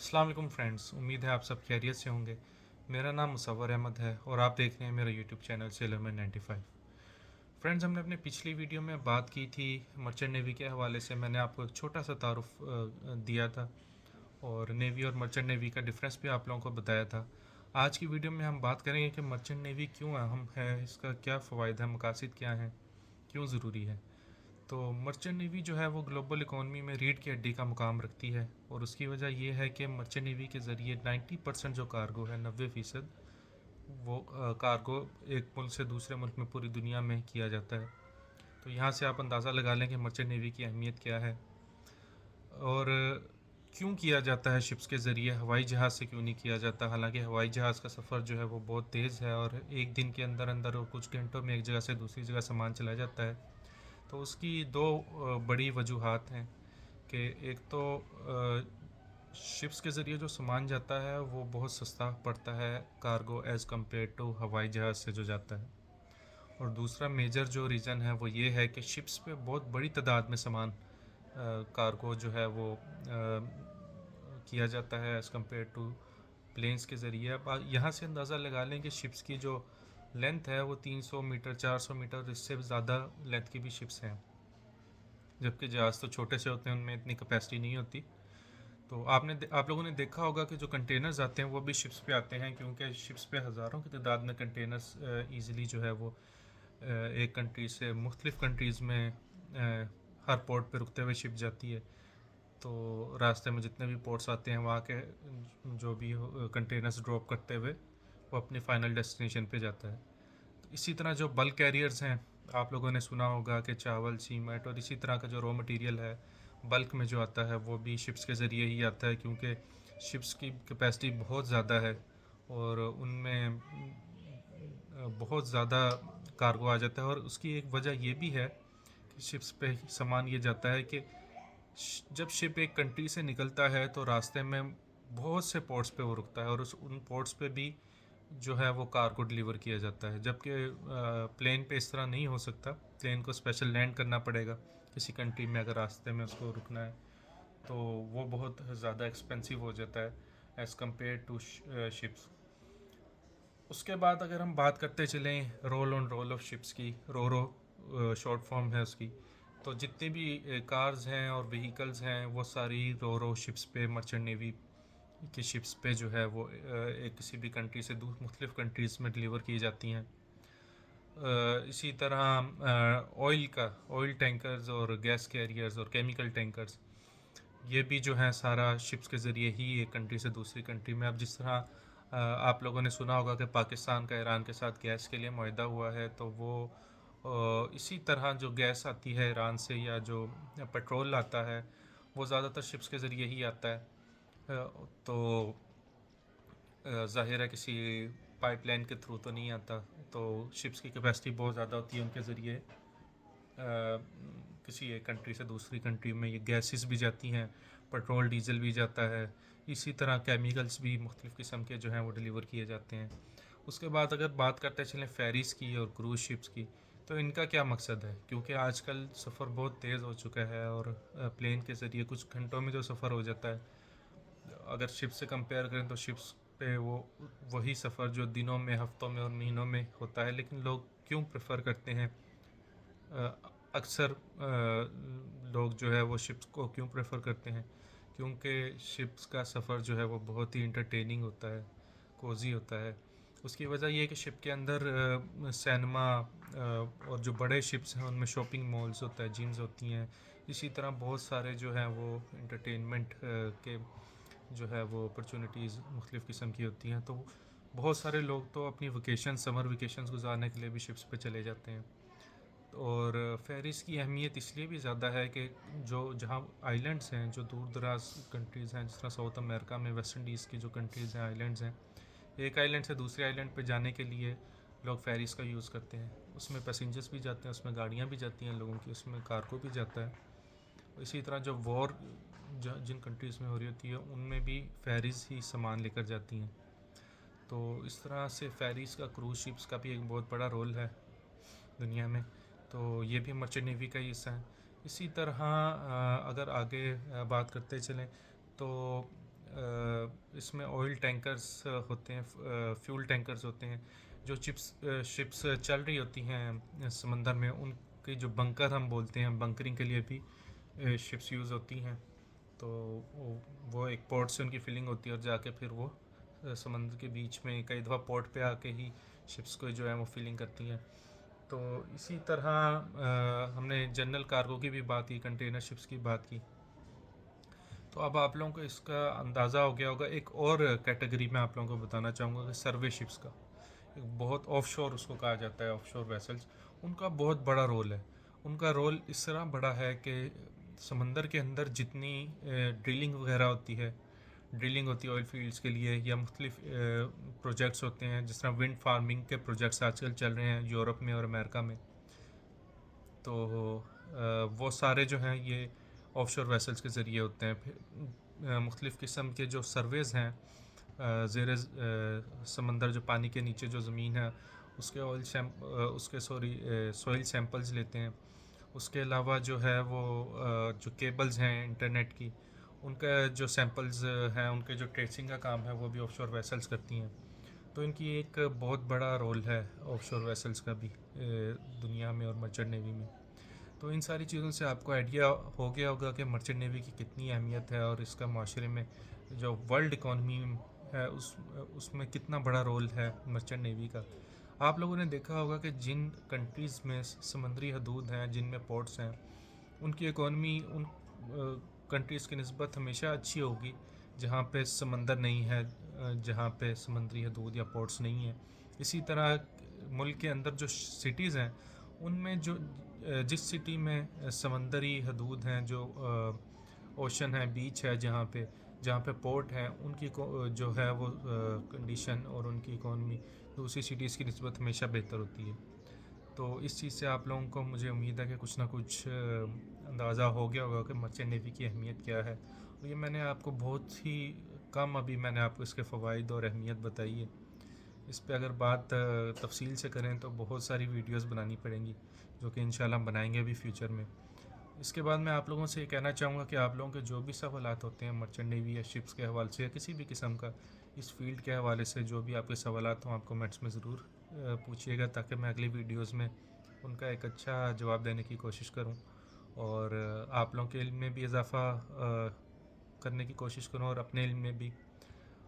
अस्सलाम वालेकुम फ्रेंड्स, उम्मीद है आप सब खैरियत से होंगे। मेरा नाम मुसव्वर अहमद है और आप देख रहे हैं मेरा यूट्यूब चैनल सेलरमैन 95। फ्रेंड्स, हमने अपने पिछली वीडियो में बात की थी मर्चेंट नेवी के हवाले से। मैंने आपको एक छोटा सा तारुफ दिया था और नेवी और मर्चेंट नेवी का डिफरेंस भी आप लोगों को बताया था। आज की वीडियो में हम बात करेंगे कि मर्चेंट नेवी क्यों अहम है, इसका क्या फ़वाइद है, मकासद क्या हैं, क्यों ज़रूरी है। तो मर्चेंट नेवी जो है वो ग्लोबल इकोनॉमी में रीढ़ की हड्डी का मुकाम रखती है और उसकी वजह ये है कि मर्चेंट नेवी के ज़रिए 90% जो कार्गो है, 90% वो कार्गो एक मुल्क से दूसरे मुल्क में पूरी दुनिया में किया जाता है। तो यहाँ से आप अंदाज़ा लगा लें कि मर्चेंट नेवी की अहमियत क्या है और क्यों किया जाता है शिप्स के ज़रिए। हवाई जहाज़ से क्यों नहीं किया जाता, हालांकि हवाई जहाज़ का सफ़र जो है वो बहुत तेज़ है और एक दिन के अंदर अंदर और कुछ घंटों में एक जगह से दूसरी जगह सामान चला जाता है। तो उसकी दो बड़ी वजूहात हैं कि एक तो शिप्स के ज़रिए जो सामान जाता है वो बहुत सस्ता पड़ता है कार्गो एज़ कम्पेयर टू हवाई जहाज़ से जो जाता है। और दूसरा मेजर जो रीज़न है वो ये है कि शिप्स पे बहुत बड़ी तादाद में सामान कार्गो जो है वो किया जाता है एज़ कम्पेयर टू प्लेन्स के ज़रिए। अब यहाँ से अंदाज़ा लगा लें कि शिप्स की जो लेंथ है वो 300 मीटर, 400 मीटर, इससे ज़्यादा लेंथ की भी शिप्स हैं, जबकि जहाज़ तो छोटे से होते हैं, उनमें इतनी कैपेसिटी नहीं होती। तो आप लोगों ने देखा होगा कि जो कंटेनर्स आते हैं वो भी शिप्स पे आते हैं, क्योंकि शिप्स पे हज़ारों की तादाद में कंटेनर्स ईज़िली जो है वो एक कंट्री से मुख्तलिफ़ कंट्रीज़ में हर पोर्ट पे रुकते हुए शिप जाती है। तो रास्ते में जितने भी पोर्ट्स आते हैं वहाँ के जो भी कंटेनर्स ड्रॉप करते हुए वो अपनी फ़ाइनल डेस्टिनेशन पे जाता है। तो इसी तरह जो बल्क कैरियर्स हैं, आप लोगों ने सुना होगा कि चावल, सीमेंट और इसी तरह का जो रॉ मटेरियल है बल्क में जो आता है वो भी शिप्स के ज़रिए ही आता है, क्योंकि शिप्स की कैपेसिटी बहुत ज़्यादा है और उनमें बहुत ज़्यादा कार्गो आ जाता है। और उसकी एक वजह ये भी है कि शिप्स पे सामान ये जाता है कि जब शिप एक कंट्री से निकलता है तो रास्ते में बहुत से पोर्ट्स पे वो रुकता है और उन पोर्ट्स पे भी जो है वो कार्गो डिलीवर किया जाता है, जबकि प्लेन पे इस तरह नहीं हो सकता। प्लेन को स्पेशल लैंड करना पड़ेगा किसी कंट्री में, अगर रास्ते में उसको रुकना है तो वो बहुत ज़्यादा एक्सपेंसिव हो जाता है एज़ कम्पेयर टू शिप्स। उसके बाद अगर हम बात करते चलें roll on roll of ships की, रो शॉर्ट फॉर्म है उसकी, तो जितनी भी कार्स हैं और व्हीकल्स हैं वो सारी रो शिप्स पे, मर्चेंट नेवी की शिप्स पे जो है वो एक किसी भी कंट्री से मुख्तलिफ़ कंट्रीज़ में डिलीवर की जाती हैं। इसी तरह ऑयल टैंकर्स और गैस कैरियर्स और केमिकल टैंकर्स, ये भी जो है सारा शिप्स के ज़रिए ही एक कंट्री से दूसरी कंट्री में। अब जिस तरह आप लोगों ने सुना होगा कि पाकिस्तान का ईरान के साथ गैस के लिए मुआहदा हुआ है, तो वो इसी तरह जो गैस आती है ईरान से या जो पेट्रोल आता है वो ज़्यादातर शिप्स के ज़रिए ही आता है। तो ज़ाहिर है किसी पाइपलाइन के थ्रू तो नहीं आता। तो शिप्स की कैपेसिटी बहुत ज़्यादा होती है, उनके ज़रिए किसी एक कंट्री से दूसरी कंट्री में ये गैसेस भी जाती हैं, पेट्रोल डीजल भी जाता है, इसी तरह केमिकल्स भी मुख्तलिफ़ किस्म के जो हैं वो डिलीवर किए जाते हैं। उसके बाद अगर बात करते चलें फेरीज़ की और क्रूज़ शिप्स की, तो इनका क्या मकसद है, क्योंकि आजकल सफ़र बहुत तेज़ हो चुका है और प्लेन के ज़रिए कुछ घंटों में जो सफ़र हो जाता है, अगर शिप से कंपेयर करें तो शिप्स पे वो वही सफ़र जो दिनों में, हफ्तों में और महीनों में होता है। लेकिन लोग क्यों प्रेफर करते हैं, अक्सर लोग जो है वो शिप्स को क्यों प्रेफर करते हैं, क्योंकि शिप्स का सफ़र जो है वो बहुत ही इंटरटेनिंग होता है, कोजी होता है। उसकी वजह ये है कि शिप के अंदर सिनेमा और जो बड़े शिप्स हैं उनमें शॉपिंग मॉल्स होता है, जिम्स होती हैं, इसी तरह बहुत सारे जो हैं वो इंटरटेनमेंट के जो है वो अपॉर्चुनिटीज़ मुख्तलिफ़ किस्म की होती हैं। तो बहुत सारे लोग तो अपनी वेकेशन, समर वेकेशंस गुजारने के लिए भी शिप्स पे चले जाते हैं। और फेरिस की अहमियत इसलिए भी ज़्यादा है कि जो जहाँ आइलैंड्स हैं, जो दूर दराज कंट्रीज़ हैं, जिस तरह साउथ अमेरिका में वेस्ट इंडीज़ की जो कंट्रीज़ हैं, आइलैंड्स हैं, एक आइलैंड से दूसरे आइलैंड पे जाने के लिए लोग फेरिस का यूज़ करते हैं। उसमें पैसेंजर्स भी जाते हैं, उसमें गाड़ियाँ भी जाती हैं लोगों की, उसमें कार्गो भी जाता है। इसी तरह जो वॉर जिन कंट्रीज़ में हो रही होती है उनमें भी फेरीज़ ही सामान लेकर जाती हैं। तो इस तरह से फेरीज़ का, क्रूज़ शिप्स का भी एक बहुत बड़ा रोल है दुनिया में। तो ये भी मर्चेंट नेवी का ही हिस्सा है। इसी तरह अगर आगे बात करते चलें तो इसमें ऑयल टैंकर्स होते हैं, फ्यूल टैंकर्स होते हैं। जो शिप्स चल रही होती हैं समंदर में, उनके जो बंकर हम बोलते हैं, बंकरिंग के लिए भी शिप्स यूज़ होती हैं। तो वो एक पोर्ट से उनकी फिलिंग होती है और जाके फिर वो समंदर के बीच में कई दफ़ा पोर्ट पे आके ही शिप्स को जो है वो फिलिंग करती हैं। तो इसी तरह हमने जनरल कार्गो की भी बात की, कंटेनर शिप्स की बात की। तो अब आप लोगों को इसका अंदाज़ा हो गया होगा। एक और कैटेगरी में आप लोगों को बताना चाहूँगा कि सर्वे शिप्स का, एक बहुत ऑफशोर उसको कहा जाता है, ऑफशोर वेसल्स। उनका बहुत बड़ा रोल है। उनका रोल इस तरह बड़ा है कि समंदर के अंदर जितनी ड्रिलिंग वगैरह होती है, ड्रिलिंग होती है ऑयल फील्ड्स के लिए, या मुख्तलिफ प्रोजेक्ट्स होते हैं, जिस तरह विंड फार्मिंग के प्रोजेक्ट्स आजकल चल रहे हैं यूरोप में और अमेरिका में। तो वो सारे जो हैं ये ऑफशोर वेसल्स के ज़रिए होते हैं। फिर मुख्तलिफ़ किस्म के जो सर्वेज़ हैं ज़ेर समंदर, जो पानी के नीचे जो ज़मीन है उसके सॉइल सैंपल्स लेते हैं। उसके अलावा जो है वो जो केबल्स हैं इंटरनेट की, उनका जो सैंपल्स हैं, उनके जो ट्रेसिंग का काम है वो भी ऑफशोर वेसल्स करती हैं। तो इनकी एक बहुत बड़ा रोल है ऑफशोर वेसल्स का भी दुनिया में और मर्चेंट नेवी में। तो इन सारी चीज़ों से आपको आइडिया हो गया होगा कि मर्चेंट नेवी की कितनी अहमियत है और इसका माशरे में जो वर्ल्ड इकॉनमी है उसमें कितना बड़ा रोल है मर्चेंट नेवी का। आप लोगों ने देखा होगा कि जिन कंट्रीज़ में समुद्री हदूद हैं, जिनमें पोर्ट्स हैं, उनकी इकॉनमी उन कंट्रीज़ की निस्बत हमेशा अच्छी होगी जहाँ पे समंदर नहीं है, जहाँ पे समुद्री हदूद या पोर्ट्स नहीं है। इसी तरह मुल्क के अंदर जो सिटीज़ हैं, उनमें जो जिस सिटी में समंदरी हदूद हैं, जो ओशन है, बीच है, जहाँ पे पोर्ट है, उनकी जो है वो कंडीशन और उनकी इकॉनमी दूसरी सिटीज़ की निस्बत हमेशा बेहतर होती है। तो इस चीज़ से आप लोगों को, मुझे उम्मीद है कि कुछ ना कुछ अंदाज़ा हो गया होगा कि मर्चेंट नेवी की अहमियत क्या है। और ये मैंने आपको बहुत ही कम अभी मैंने आपको इसके फ़वाइद और अहमियत बताई है। इस पे अगर बात तफसील से करें तो बहुत सारी वीडियोस बनानी पड़ेंगी, जो कि इंशाल्लाह हम बनाएंगे भी फ्यूचर में। इसके बाद मैं आप लोगों से ये कहना चाहूँगा कि आप लोगों के जो भी सवालात होते हैं मर्चेंट नेवी या शिप्स के हवाले से या किसी भी किस्म का इस फील्ड के हवाले से, जो भी आपके सवालात हों, आप कमेंट्स में ज़रूर पूछिएगा, ताकि मैं अगली वीडियोज़ में उनका एक अच्छा जवाब देने की कोशिश करूँ और आप लोगों के इल्म में भी इजाफ़ा करने की कोशिश करूँ और अपने इल्म में भी।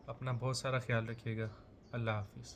अपना बहुत सारा ख्याल रखिएगा। अल्लाह हाफिज़।